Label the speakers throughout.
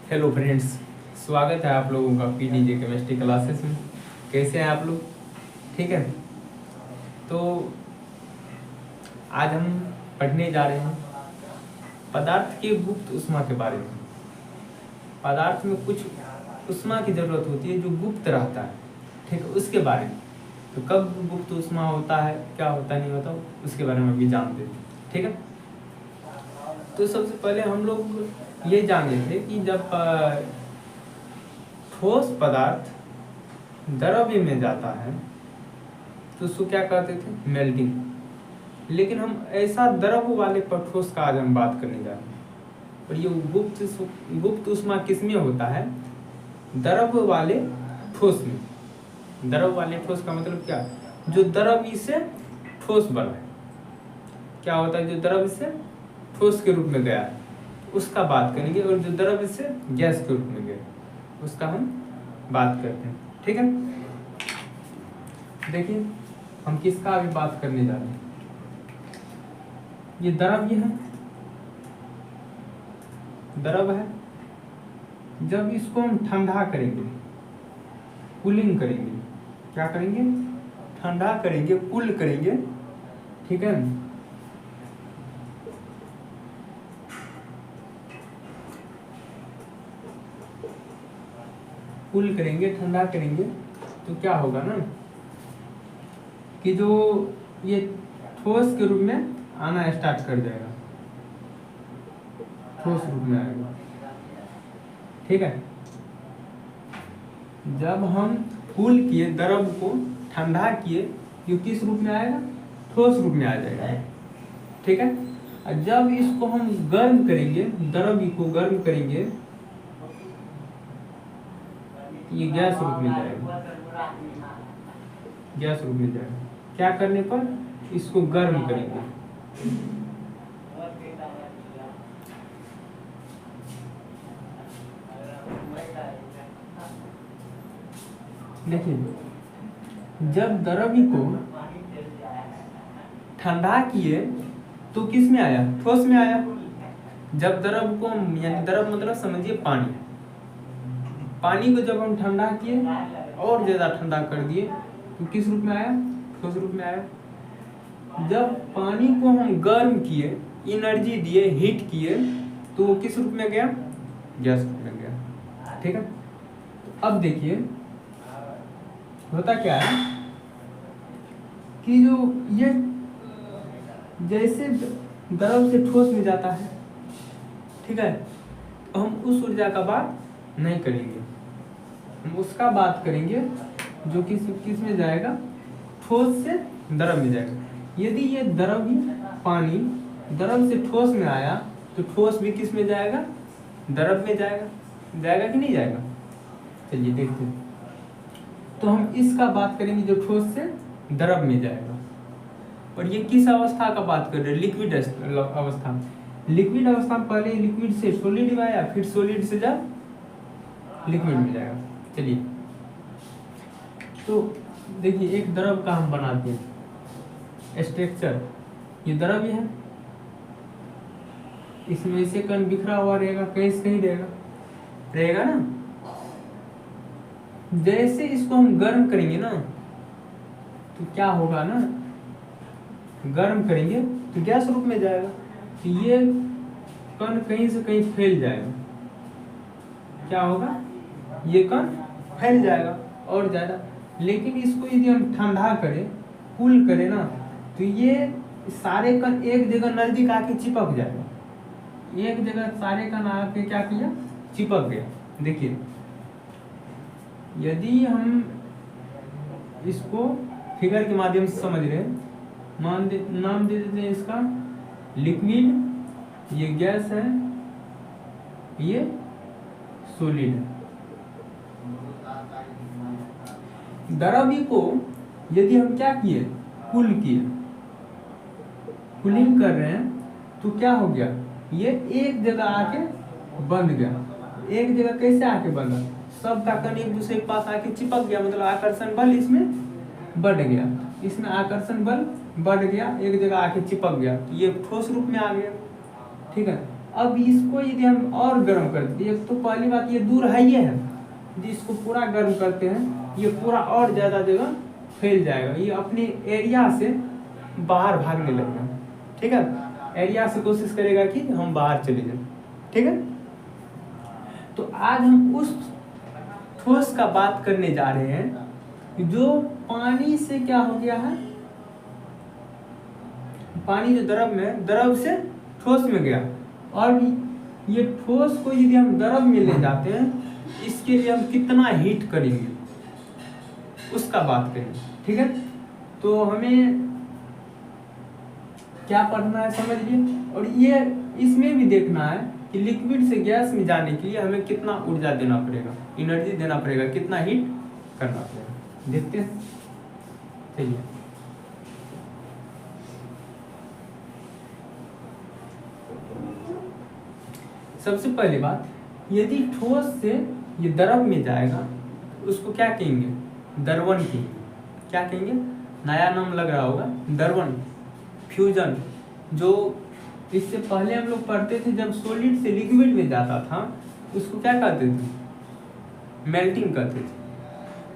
Speaker 1: Hello friends, स्वागत है आप लोगों का पीडीजे केमिस्ट्री क्लासेस में। कैसे हैं आप लोग? ठीक है। तो आज हम पढ़ने जा रहे हैं पदार्थ की गुप्त ऊष्मा के बारे में। पदार्थ में कुछ ऊष्मा की जरूरत होती है जो गुप्त रहता है, ठीक है, उसके बारे में। तो कब गुप्त ऊष्मा होता है, क्या होता नहीं होता, उसके बारे में अभी जानते हैं। ठीक है। तो सबसे पहले हम लोग ये जाने थे कि जब ठोस पदार्थ द्रव्य में जाता है तो उसको क्या कहते थे? मेल्टिंग। लेकिन हम ऐसा द्रव वाले पर ठोस का आज हम बात करने जा रहे हैं। और ये गुप्त ऊष्मा किस में होता है? द्रव वाले ठोस में। द्रव वाले ठोस का मतलब क्या? जो द्रव्य से ठोस बना है। क्या होता है? जो द्रव्य से ठोस के रूप में गया है उसका बात करेंगे, और जो द्रव्य से गैस के रूप में गया उसका हम बात करते हैं। ठीक है। देखिए हम किसका अभी बात करने जा रहे हैं। ये द्रव्य है, द्रव है। जब इसको हम ठंडा करेंगे, कूलिंग करेंगे, क्या करेंगे? ठंडा करेंगे, कूल करेंगे। ठीक है। कूल करेंगे, ठंडा करेंगे तो क्या होगा ना कि जो ये ठोस के रूप में आना स्टार्ट कर जाएगा, ठोस रूप में आएगा। ठीक है। जब हम कूल किए, द्रव को ठंडा किए, ये किस रूप में आएगा? ठोस रूप में आ जाएगा। ठीक है। और जब इसको हम गर्म करेंगे, द्रव को गर्म करेंगे, ये गैस रूप में जाएगा। गैस रूप में जाएगा। क्या करने पर? इसको गर्म करेंगे। देखिए जब द्रव्य को ठंडा किए तो किस में आया? ठोस में आया। जब द्रव को, यानी द्रव मतलब समझिए पानी, पानी को जब हम ठंडा किए और ज्यादा ठंडा कर दिए तो किस रूप में आया? ठोस रूप में आया। जब पानी को हम गर्म किए, एनर्जी दिए, हीट किए, तो वो किस रूप में गया? गैस रूप में गया। ठीक है। अब देखिए होता क्या है कि जो ये जैसे द्रव से ठोस में जाता है, ठीक है, तो हम उस ऊर्जा का बात नहीं करेंगे। हम उसका बात करेंगे जो किस में जाएगा? ठोस से द्रव में जाएगा। यदि ये द्रव पानी द्रव से ठोस में आया तो ठोस भी किस में जाएगा? द्रव में जाएगा। जाएगा कि नहीं जाएगा? चलिए देखते हैं। तो हम इसका बात करेंगे जो ठोस से द्रव में जाएगा। और ये किस अवस्था का बात कर रहे हैं? लिक्विड अवस्था। लिक्विड अवस्था में पहले लिक्विड से सॉलिड में आया, फिर सॉलिड से जब लिक्विड में जाएगा। चलिए तो देखिए एक द्रव का हम बनाते हैं स्ट्रक्चर। ये द्रव्य है, इसमें से कण बिखरा हुआ रहेगा, कहीं से कहीं रहेगा ना। जैसे इसको हम गर्म करेंगे ना तो क्या होगा ना, गर्म करेंगे तो गैस रूप में जाएगा, तो ये कण कहीं से कहीं फैल जाएगा। क्या होगा? ये कण फैल जाएगा और ज्यादा। लेकिन इसको यदि हम ठंडा करें, कूल करें ना, तो ये सारे कण एक जगह नजदीक आके चिपक जाएगा। एक जगह सारे कण आके क्या किया? चिपक गया। देखिए यदि हम इसको फिगर के माध्यम से समझ रहे हैं, नाम दे देते हैं इसका लिक्विड, ये गैस है, ये सॉलिड है। द्रव्य को यदि हम क्या किए? कूल किए, कूलिंग कर रहे हैं, तो क्या हो गया? ये एक जगह आके बंध गया। एक जगह कैसे आके बंधा? सब का कण एक दूसरे के पास आके चिपक गया, मतलब आकर्षण बल इसमें बढ़ गया। इसमें आकर्षण बल बढ़ गया, एक जगह आके चिपक गया, तो ये ठोस रूप में आ गया। ठीक है। अब इसको यदि हम और गर्म कर देते, एक तो पहली बात ये दूर है, ये है, यदि इसको पूरा गर्म करते हैं ये पूरा और ज़्यादा जगह फैल जाएगा, ये अपने एरिया से बाहर भागने लगेगा। ठीक है, एरिया से कोशिश करेगा कि हम बाहर चले जाएं। ठीक है, तो आज हम उस ठोस का बात करने जा रहे हैं जो पानी से क्या हो गया है, पानी जो द्रव में, द्रव से ठोस में गया, और ये ठोस को यदि हम द्रव में ले जाते हैं, इसके लिए हम कितना हीट करेंगे उसका बात करेंगे। ठीक है, तो हमें क्या पढ़ना है समझिए, और ये इसमें भी देखना है कि लिक्विड से गैस में जाने के लिए हमें कितना ऊर्जा देना पड़ेगा, एनर्जी देना पड़ेगा, कितना हीट करना पड़ेगा, देखते हैं। चलिए, सबसे पहली बात, यदि ठोस से ये द्रव में जाएगा उसको क्या कहेंगे, द्रवण कहेंगे। क्या कहेंगे, नया नाम लग रहा होगा, द्रवण, फ्यूजन। जो इससे पहले हम लोग पढ़ते थे, जब सॉलिड से लिक्विड में जाता था उसको क्या कहते थे, मेल्टिंग कहते थे।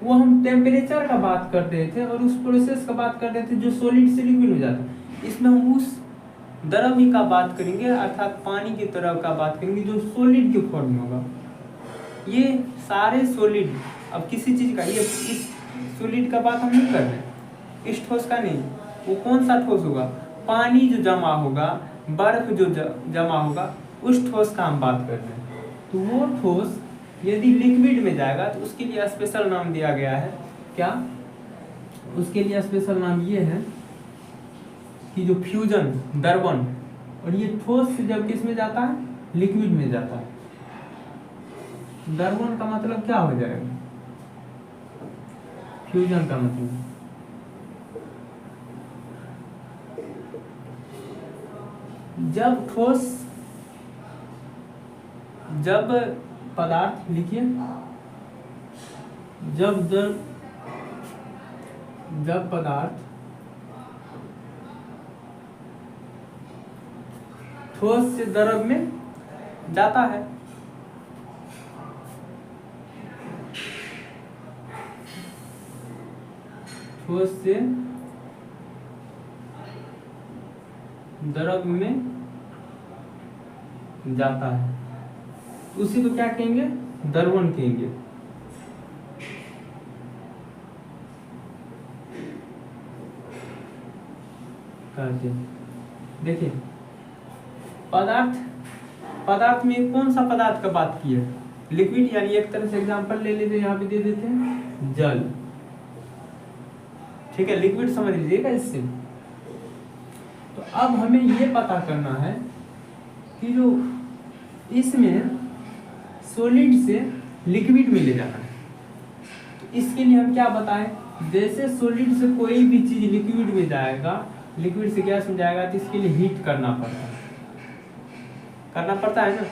Speaker 1: वो हम टेम्परेचर का बात करते थे और उस प्रोसेस का बात करते थे जो सॉलिड से लिक्विड में जाता है। इसमें हम उस द्रव का बात करेंगे, अर्थात पानी की तरह का बात करेंगे जो सॉलिड के फॉर्म में होगा। ये सारे सॉलिड, अब किसी चीज का, ये इस सॉलिड का बात हम नहीं कर रहे, इस ठोस का नहीं। वो कौन सा ठोस होगा, पानी जो जमा होगा, बर्फ जो जमा होगा, उस ठोस का हम बात कर रहे हैं। तो वो ठोस यदि लिक्विड में जाएगा तो उसके लिए स्पेशल नाम दिया गया है। क्या, उसके लिए स्पेशल नाम ये है कि जो फ्यूजन, द्रवण, और ये ठोस से जब किस में जाता है, लिक्विड में जाता है। द्रवण का मतलब क्या हो जाएगा, फ्यूजन का मतलब जब ठोस, जब पदार्थ, लिखिए, जब पदार्थ ठोस से द्रव में जाता है, ठोस से द्रव में जाता है, उसी को क्या कहेंगे, द्रवण कहेंगे। देखिए, पदार्थ में कौन सा पदार्थ का बात की है, लिक्विड, यानी एक तरह से एग्जांपल ले लेते, यहाँ पे दे देते हैं जल। ठीक है, लिक्विड समझ लीजिएगा इससे। तो अब हमें ये पता करना है कि जो इसमें सॉलिड से लिक्विड में ले जाना है, तो इसके लिए हम क्या बताएं, जैसे सॉलिड से कोई भी चीज लिक्विड में जाएगा, लिक्विड से गैस में जाएगा, तो इसके लिए हीट करना पड़ता है ना।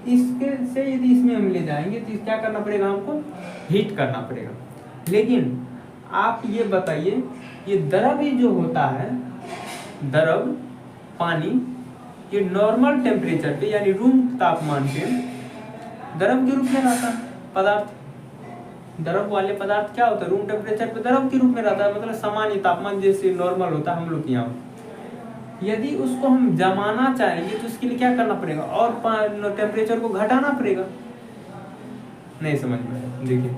Speaker 1: इसके से यदि इसमें हम ले जाएंगे तो क्या करना पड़ेगा, हमको हीट करना पड़ेगा। लेकिन आप ये बताइए, ये द्रव ही जो होता है, द्रव पानी, ये नॉर्मल टेम्परेचर पे, यानी रूम तापमान पे द्रव के रूप में रहता है। पदार्थ, द्रव वाले पदार्थ क्या होता है, रूम टेम्परेचर पे द्रव के रूप में रहता है, मतलब सामान्य तापमान जैसे नॉर्मल होता है हम लोग के यहाँ। यदि उसको हम जमाना चाहेंगे तो उसके लिए क्या करना पड़ेगा, और टेम्परेचर को घटाना पड़ेगा। नहीं समझ में, देखिए,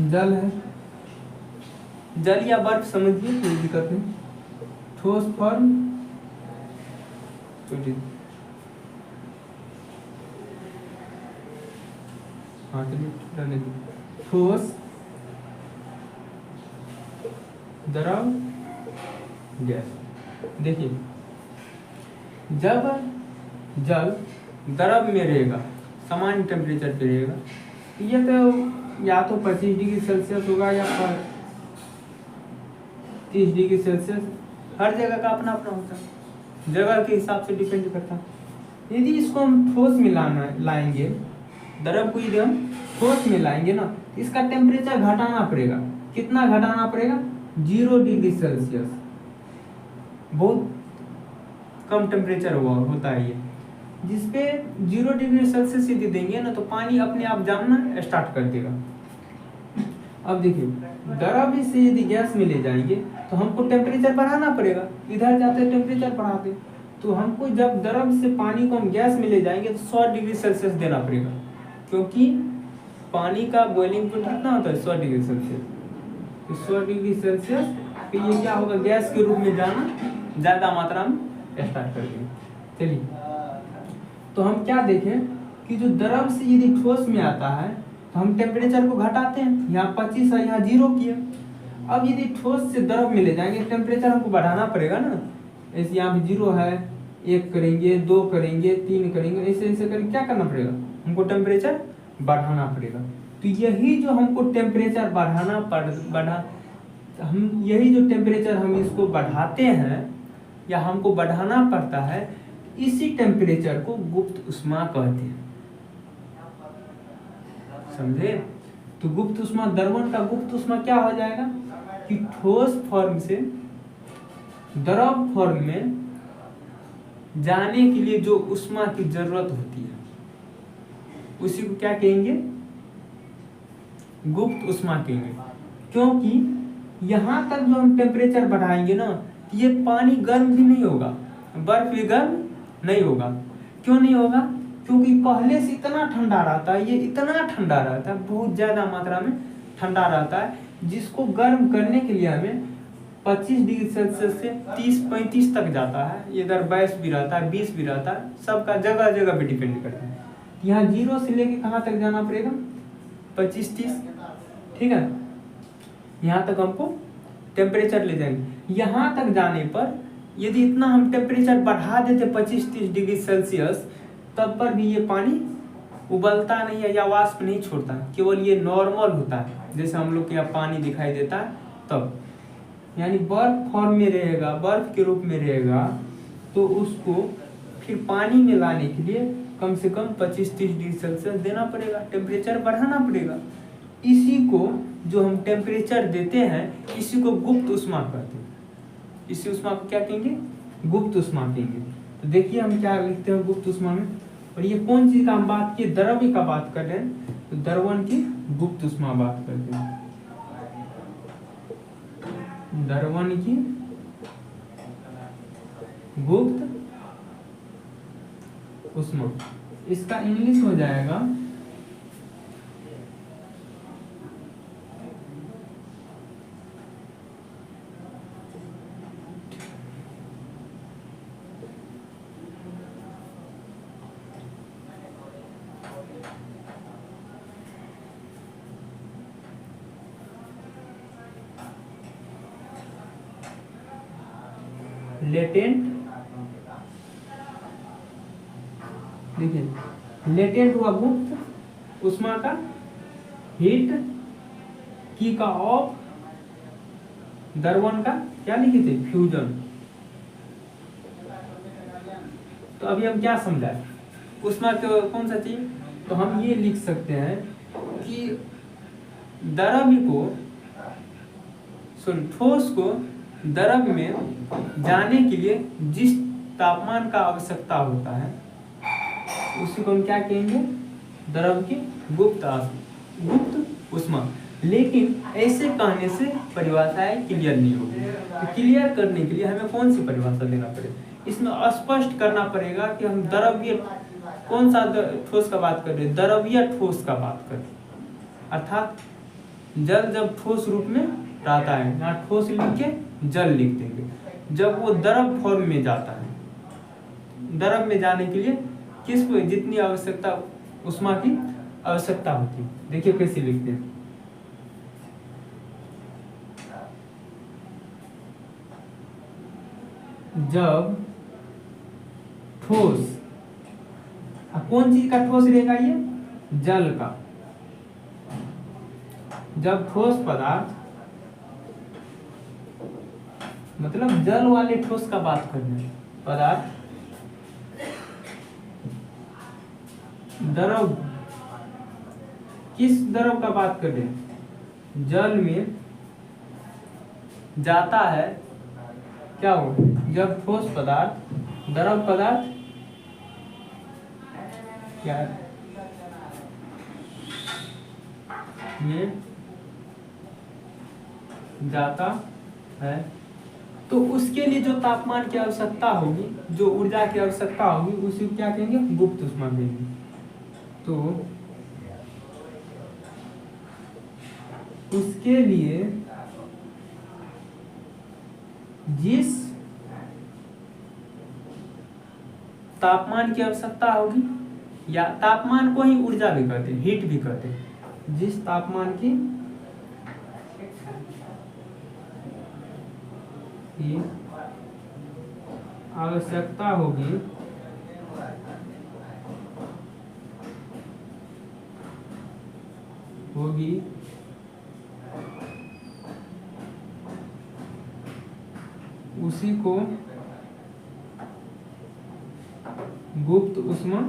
Speaker 1: जल है, जल या बर्फ समझिए, कोई दिक्कत नहीं, ठोस फॉर्म, हाँ चलिए, ठोस, द्रव, गैस। देखिए, जब जल द्रव में रहेगा, सामान्य टेम्परेचर पे रहेगा, ये तो या तो 25 डिग्री सेल्सियस होगा या 30 डिग्री सेल्सियस, हर जगह का अपना अपना होता है, जगह के हिसाब से डिपेंड करता है। यदि इसको हम ठोस में लाएंगे, द्रव को यदि हम ठोस में लाएंगे ना, इसका टेम्परेचर घटाना पड़ेगा। कितना घटाना पड़ेगा, 0 डिग्री सेल्सियस। बहुत कम टेम्परेचर होता है ये, जिसपे 0 डिग्री सेल्सियस यदि देंगे ना तो पानी अपने आप जमना स्टार्ट कर देगा। अब देखिए द्रव से यदि गैस में ले जाएंगे तो हमको टेम्परेचर बढ़ाना पड़ेगा, इधर जाते टेम्परेचर बढ़ाते, तो हमको जब द्रव से पानी को हम गैस में ले जाएंगे तो 100 डिग्री सेल्सियस देना पड़ेगा, क्योंकि पानी का बॉइलिंग पॉइंट कितना होता है 100 डिग्री सेल्सियस। तो 100 डिग्री सेल्सियस फिर ये क्या होगा, गैस के रूप में जाना ज़्यादा मात्रा में स्टार्ट कर देंगे। चलिए तो हम क्या देखें कि जो द्रव से यदि ठोस में आता है तो हम टेम्परेचर को घटाते हैं, यहाँ 25 है यहाँ 0 किया। अब यदि ठोस से द्रव में ले जाएंगे टेम्परेचर हमको बढ़ाना पड़ेगा ना, ऐसे यहाँ भी 0 है, 1 करेंगे, 2 करेंगे, 3 करेंगे, ऐसे ऐसे करके क्या करना पड़ेगा, हमको टेम्परेचर बढ़ाना पड़ेगा। तो यही जो हमको टेम्परेचर यही जो टेम्परेचर हम इसको बढ़ाते हैं या हमको बढ़ाना पड़ता है, इसी टेम्परेचर को गुप्त उष्मा कहते हैं, समझे। तो गुप्त उष्मा, द्रवण का गुप्त उष्मा क्या हो जाएगा कि ठोस फॉर्म से द्रव फॉर्म में जाने के लिए जो उष्मा की जरूरत होती है उसी को क्या कहेंगे, गुप्त उष्मा कहेंगे। क्योंकि यहाँ तक जो हम टेम्परेचर बढ़ाएंगे ना, ये पानी गर्म भी नहीं होगा, बर्फ भी गर्म नहीं होगा। क्यों नहीं होगा, क्योंकि पहले से इतना ठंडा रहता है, ये इतना ठंडा रहता है, बहुत ज़्यादा मात्रा में ठंडा रहता है, जिसको गर्म करने के लिए हमें 25 डिग्री सेल्सियस से 30-35 तक जाता है। इधर 22 भी रहता है, 20 भी रहता है, सबका जगह जगह पे डिपेंड करता है। यहाँ 0 से लेके कहाँ तक जाना पड़ेगा, 25-30, ठीक है। यहाँ तक हमको टेम्परेचर ले जाएंगे। यहाँ तक जाने पर यदि इतना हम टेम्परेचर बढ़ा देते 25-30 डिग्री सेल्सियस, तब पर भी ये पानी उबलता नहीं है या वाष्प नहीं छोड़ता, केवल ये नॉर्मल होता है, जैसे हम लोग के यहाँ पानी दिखाई देता है तब, यानी बर्फ फॉर्म में रहेगा, बर्फ के रूप में रहेगा। तो उसको फिर पानी में लाने के लिए कम से कम 25-30 डिग्री सेल्सियस देना पड़ेगा, टेम्परेचर बढ़ाना पड़ेगा। इसी को जो हम टेम्परेचर देते हैं, इसी को गुप्त उष्मा कहते हैं। इसी उष्मा को क्या कहेंगे, गुप्त उष्मा कहेंगे। तो देखिए हम क्या लिखते हैं गुप्त उष्मा में, और ये कौन चीज का हम बात किए, द्रव्य का बात कर रहे हैं, तो द्रवण की गुप्त उष्मा बात करते हैं, द्रवण की गुप्त उष्मा। इसका इंग्लिश हो जाएगा लेटेंट। देखिए लेटेंट हुआ गुप्त उष्मा का, हीट की का ऑफ, द्रवण का क्या लिखे थे, फ्यूजन। तो अभी हम क्या समझाए, उष्मा को कौन सा चीज, तो हम ये लिख सकते हैं कि द्रव्य को ठोस को द्रव में जाने के लिए जिस तापमान का आवश्यकता होता है उसी को हम क्या कहेंगे, द्रव की गुप्त उष्मा। लेकिन ऐसे कहने से परिभाषाएं क्लियर नहीं होगी। तो क्लियर करने के लिए हमें कौन सी परिभाषा देना पड़ेगा, इसमें स्पष्ट करना पड़ेगा कि हम द्रव्य कौन सा ठोस का बात कर रहे हैं, द्रव्य ठोस का बात कर रहे हैं। अर्थात जल जब ठोस रूप में रहता है, यहाँ ठोस लिख के जल लिख देंगे, जब वो द्रव फॉर्म में जाता है, द्रव में जाने के लिए किसको जितनी आवश्यकता उष्मा की आवश्यकता होती है। देखिए कैसे लिखते हैं, जब ठोस, कौन चीज का ठोस रहेगा, ये जल का, जब ठोस पदार्थ, मतलब जल वाले ठोस का बात कर रहे हैं, पदार्थ द्रव, किस द्रव का बात कर रहे हैं, जल में जाता है, क्या हो, जब ठोस पदार्थ द्रव पदार्थ क्या में जाता है तो उसके लिए जो तापमान की आवश्यकता होगी, जो ऊर्जा की आवश्यकता होगी, उसी को क्या कहेंगे? गुप्त ऊष्मा कहेंगे। तो उसके लिए जिस तापमान की आवश्यकता होगी, या तापमान को ही ऊर्जा भी कहते हैं, हीट भी कहते हैं, जिस तापमान की आवश्यकता होगी उसी को गुप्त ऊष्मा,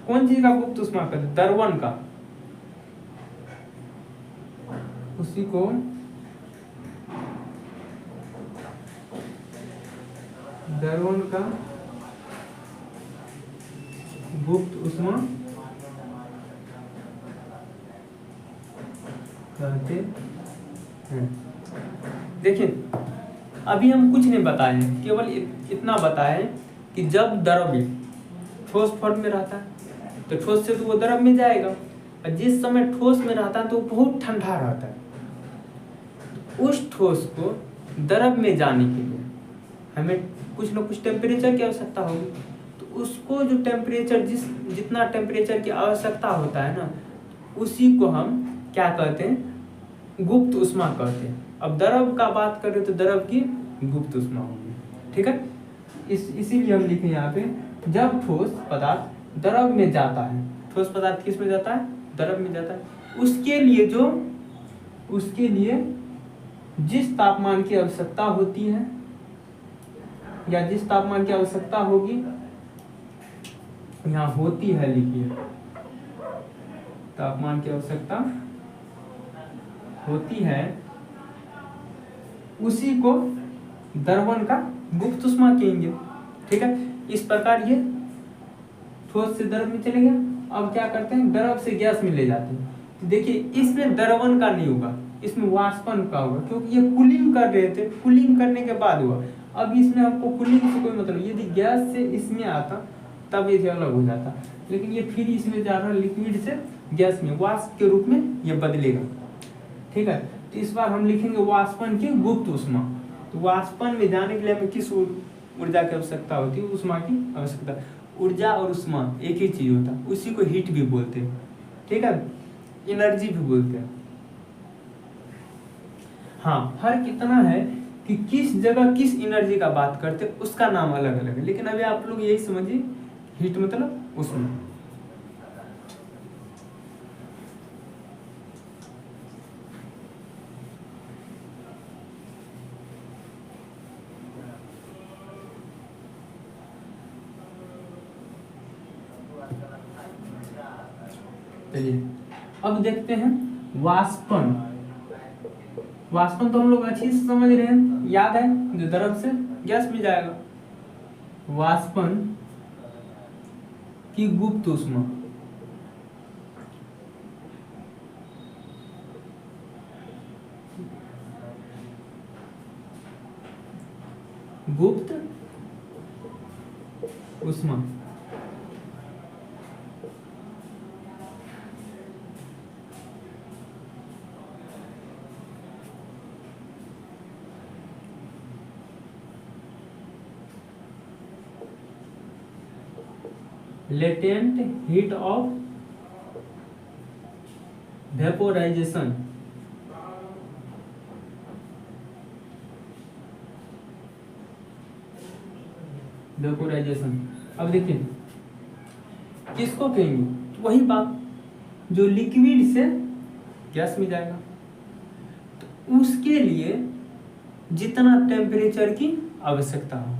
Speaker 1: कौन चीज का गुप्त ऊष्मा कहते हैं? द्रवण का। उसी को द्रवण का गुप्त ऊष्मा कहते हैं। देखिए अभी हम कुछ नहीं बताए हैं, केवल इतना बताए कि जब द्रव्य ठोस फॉर्म में रहता है तो ठोस से तो वो द्रव में जाएगा, और जिस समय ठोस में रहता है तो वो बहुत ठंडा रहता है। उस ठोस को द्रव में जाने के लिए हमें कुछ न कुछ टेम्परेचर की आवश्यकता होगी, तो उसको जो टेम्परेचर जितना टेम्परेचर की आवश्यकता होता है ना, उसी को हम क्या कहते हैं? गुप्त ऊष्मा कहते हैं। अब द्रव का बात करें तो द्रव की गुप्त ऊष्मा होगी, ठीक है। इसीलिए हम लिखे यहाँ पे, जब ठोस पदार्थ द्रव में जाता है, ठोस पदार्थ किस में जाता है? द्रव में जाता है। उसके लिए जिस तापमान की आवश्यकता होती है, या जिस तापमान की आवश्यकता होगी, यहाँ होती है लिखिए, तापमान की आवश्यकता होती है, उसी को द्रवण का गुप्त ऊष्मा कहेंगे, ठीक है। इस प्रकार ये ठोस से द्रव में चले गया। अब क्या करते हैं? द्रव से गैस में ले जाते हैं। तो देखिए इसमें द्रवण का नहीं होगा, इसमें वाष्पन का होगा, क्योंकि ये कूलिंग कर रहे थे, कूलिंग करने के बाद हुआ। अब इसमें आपको कूलिंग से कोई मतलब, यदि गैस से इसमें आता तब ये अलग हो जाता, लेकिन ये फिर इसमें जा रहा लिक्विड से गैस में, वाष्प के रूप में ये बदलेगा, ठीक है। तो इस बार हम लिखेंगे वाष्पन की गुप्त ऊष्मा। तो वाष्पन में जाने के लिए हमें किस ऊर्जा की आवश्यकता होती है? ऊष्मा की आवश्यकता। ऊर्जा और ऊष्मा एक ही चीज होता है, उसी को हीट भी बोलते हैं, ठीक है, एनर्जी भी बोलते हैं। हाँ, फर्क इतना है कि किस जगह किस एनर्जी का बात करते हैं, उसका नाम अलग अलग है, लेकिन अभी आप लोग यही समझिए, हीट मतलब ऊष्मा। चलिए अब देखते हैं वाष्पन। वाष्पन तो हम लोग अच्छी से समझ रहे हैं, याद है, जो द्रव से गैस में जाएगा। वाष्पन की गुप्त ऊष्मा, गुप्त ऊष्मा latent heat of vaporisation, vaporisation. अब देखिए किसको कहेंगे? तो वही बात जो लिक्विड से गैस में जाएगा, तो उसके लिए जितना टेम्परेचर की आवश्यकता हो।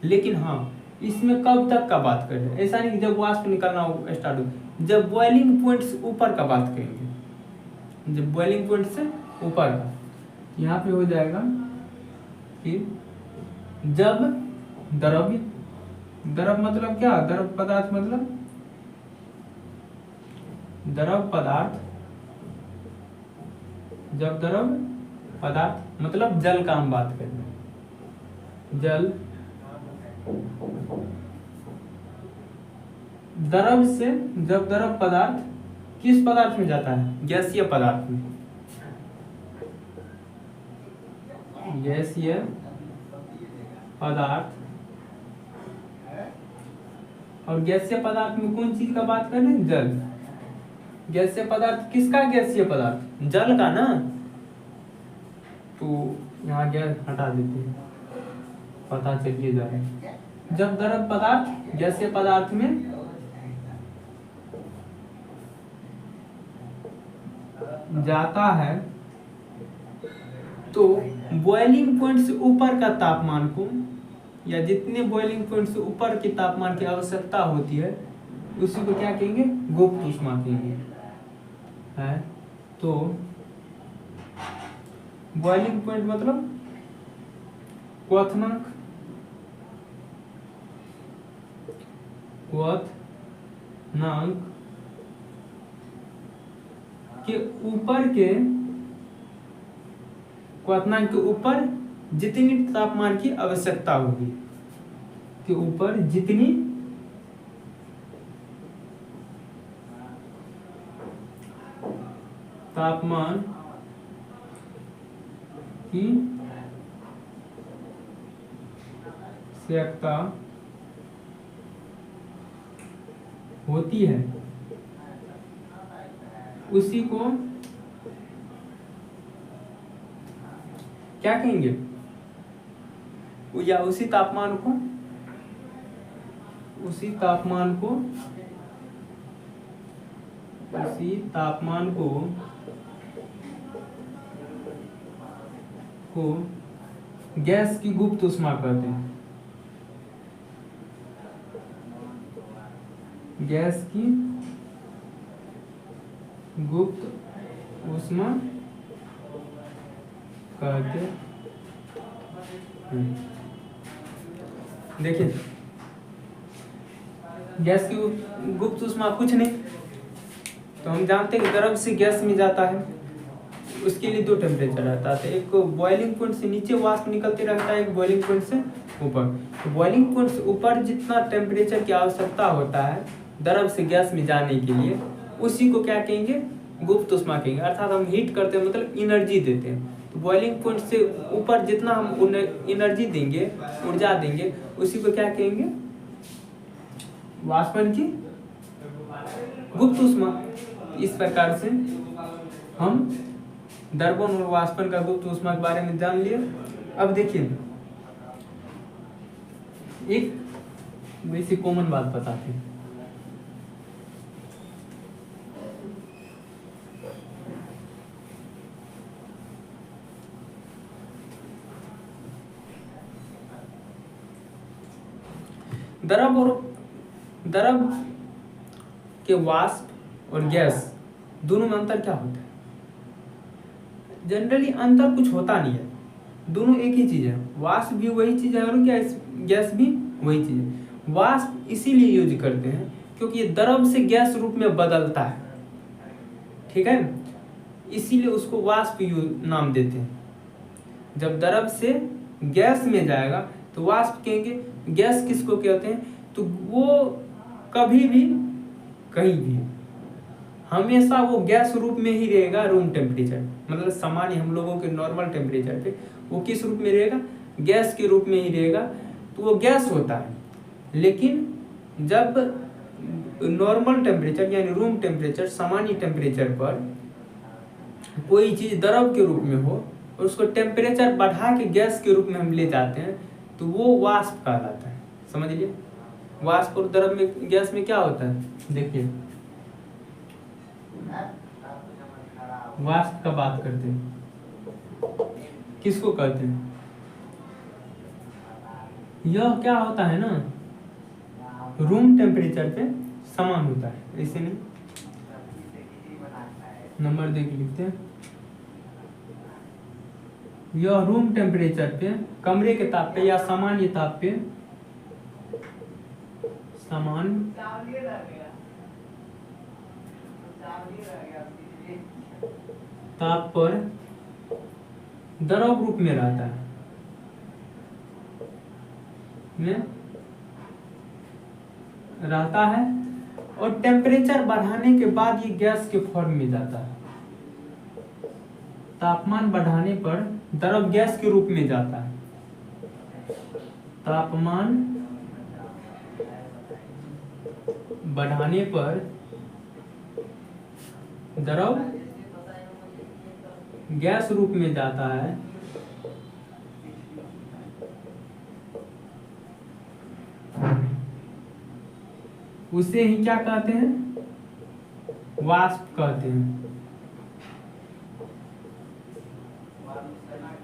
Speaker 1: लेकिन हाँ, इसमें कब तक का बात करें? ऐसा नहीं कि जब वाष्प निकलना स्टार्ट हो, जब बॉइलिंग पॉइंट से ऊपर का बात करेंगे, जब बॉइलिंग पॉइंट से ऊपर का, यहाँ पे हो जाएगा कि जब द्रव्य द्रव मतलब क्या? द्रव पदार्थ मतलब द्रव पदार्थ, जब द्रव पदार्थ मतलब जल का हम बात करते हैं। जल द्रव से जब द्रव पदार्थ किस पदार्थ में जाता है? गैसीय पदार्थ में। गैसीय पदार्थ, और गैसीय पदार्थ में कौन चीज का बात कर रहे हैं? जल। गैसीय पदार्थ किसका गैसीय पदार्थ? जल का ना। तो यहाँ गैस हटा देते हैं, पता चलिए जा रहा है। जब द्रव पदार्थ गैसीय पदार्थ में जाता है तो बॉइलिंग पॉइंट से ऊपर का तापमान को, या जितने बॉइलिंग पॉइंट से ऊपर के तापमान की आवश्यकता होती है उसी को क्या कहेंगे? गुप्त ऊष्मा कहेंगे। है तो बॉइलिंग पॉइंट मतलब क्वथनांक, क्वथनांक के ऊपर के, क्वथनांक के ऊपर जितनी तापमान की आवश्यकता होगी, के ऊपर जितनी तापमान की आवश्यकता होती है उसी को क्या कहेंगे? या उसी तापमान को, उसी तापमान को, उसी तापमान को गैस की गुप्त ऊष्मा कहते हैं। गैस की गुप्त ऊष्मा कहते हैं। देखिए गैस की गुप्त ऊष्मा कुछ नहीं, तो हम जानते हैं कि द्रव से गैस में जाता है, उसके लिए दो टेम्परेचर रहता है। एक बॉइलिंग पॉइंट से नीचे वाष्प निकलते रहता है, एक बॉइलिंग पॉइंट से ऊपर। तो बॉइलिंग पॉइंट से ऊपर जितना टेम्परेचर की आवश्यकता होता है द्रव से गैस में जाने के लिए, उसी को क्या कहेंगे? गुप्त ऊष्मा कहेंगे। अर्थात हम हीट करते हैं मतलब एनर्जी देते हैं। तो बॉइलिंग पॉइंट से ऊपर जितना हम एनर्जी देंगे, ऊर्जा देंगे, उसी को क्या कहेंगे? वाष्पन की गुप्त ऊष्मा। इस प्रकार से हम द्रवण और वाष्पन का गुप्त ऊष्मा के बारे में जान लिए। अब देखिए एक वैसी कॉमन बात बताते हैं। द्रव के वाष्प और गैस दोनों में अंतर क्या होता है? जनरली अंतर कुछ होता नहीं है, दोनों एक ही चीज है। वाष्प भी वही चीज है और क्या गैस भी वही चीज है। वाष्प इसीलिए यूज करते हैं क्योंकि ये द्रव से गैस रूप में बदलता है, ठीक है, इसीलिए उसको वाष्प नाम देते हैं। जब द्रव से गैस में जाएगा तो वाष्प कहेंगे। गैस किसको कहते हैं? तो वो कभी भी कहीं भी हमेशा वो गैस रूप में ही रहेगा, रूम टेम्परेचर मतलब सामान्य हम लोगों के नॉर्मल टेम्परेचर पे वो किस रूप में रहेगा? गैस के रूप में ही रहेगा। तो वो गैस होता है, लेकिन जब नॉर्मल टेम्परेचर यानी रूम टेम्परेचर, सामान्य टेम्परेचर पर कोई चीज द्रव के रूप में हो और उसको टेम्परेचर बढ़ा के गैस के रूप में हम ले जाते हैं तो वो वाष्प कहलाता है। समझ लिए? वाष्प और द्रव में, गैस में क्या होता है? देखिए वाष्प का बात करते हैं, किसको कहते हैं? यह क्या होता है ना, रूम टेम्परेचर पे समान होता है। ऐसे नहीं, नंबर दे के लिखते हैं। यह रूम टेम्परेचर पे, कमरे के ताप पे या सामान्य ताप पे समान ताप पर द्रव रूप में रहता है और टेम्परेचर बढ़ाने के बाद ये गैस के फॉर्म में जाता है। तापमान बढ़ाने पर द्रव गैस के रूप में जाता है। तापमान बढ़ाने पर द्रव गैस रूप में जाता है। उसे ही क्या कहते हैं? वाष्प कहते हैं।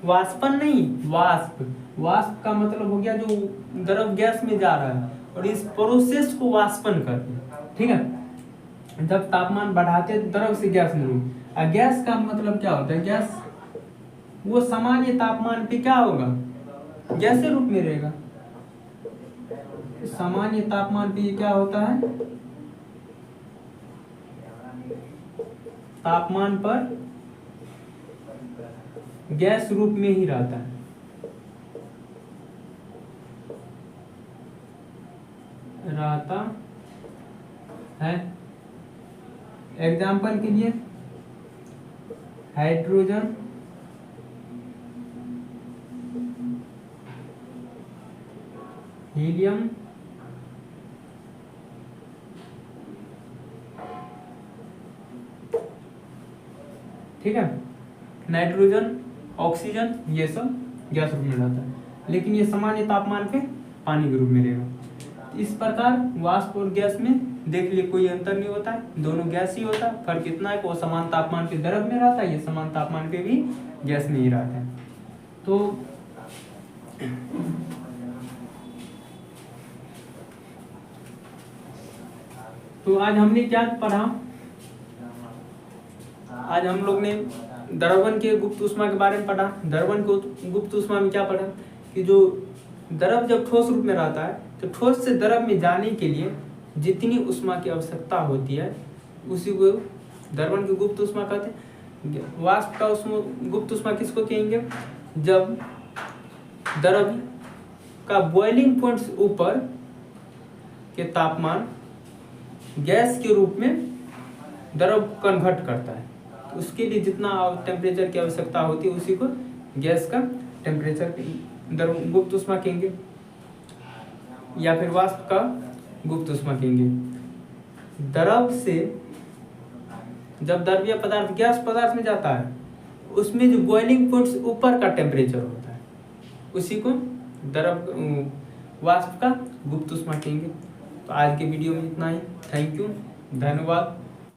Speaker 1: वाष्पन नहीं, वाष्प। वाष्प का मतलब हो गया जो द्रव गैस में जा रहा है, और इस प्रोसेस को वाष्पन कहते हैं। ठीक है, जब तापमान बढ़ाते द्रव से गैस में रूप। गैस का मतलब क्या होता है? गैस वो सामान्य तापमान पे क्या होगा? गैसीय रूप में रहेगा। सामान्य तापमान पे ये क्या होता है? तापमान पर गैस रूप में ही रहता है। एग्जाम्पल के लिए हाइड्रोजन, हीलियम, ठीक है, नाइट्रोजन, ऑक्सीजन, ये सब गैस रूप में रहता है, लेकिन ये सामान्य तापमान पे पानी के रूप में रहेगा। इस प्रकार वाष्प और गैस में देख लिए कोई अंतर नहीं होता है, दोनों गैस ही होता है। फर्क इतना है कि वो समान तापमान पे द्रव में रहता है, ये समान तापमान पे भी गैस में ही रहता है। तो आज हमने क्या पढ़ा? आज हम लोग ने द्रवण के गुप्त ऊष्मा के बारे में पढ़ा। द्रवण को गुप्त ऊष्मा में क्या पढ़ा कि जो द्रव जब ठोस रूप में रहता है तो ठोस से द्रव में जाने के लिए जितनी ऊष्मा की आवश्यकता होती है उसी को द्रवण की गुप्त ऊष्मा कहते हैं। वाष्प का गुप्त ऊष्मा किसको कहेंगे? जब द्रव का बॉइलिंग पॉइंट से ऊपर के तापमान गैस के रूप में द्रव कन्वर्ट करता है, तो उसके लिए जितना टेम्परेचर की आवश्यकता होती है उसी को गैस का टेम्परेचर गुप्त ऊष्मा कहेंगे, या फिर वाष्प का गुप्त ऊष्मा कहेंगे। द्रव से जब द्रव्य पदार्थ गैस पदार्थ में जाता है उसमें जो बॉइलिंग पॉइंट से ऊपर का टेम्परेचर होता है उसी को द्रव वाष्प का गुप्त ऊष्मा कहेंगे। तो आज के वीडियो में इतना ही। थैंक यू, धन्यवाद।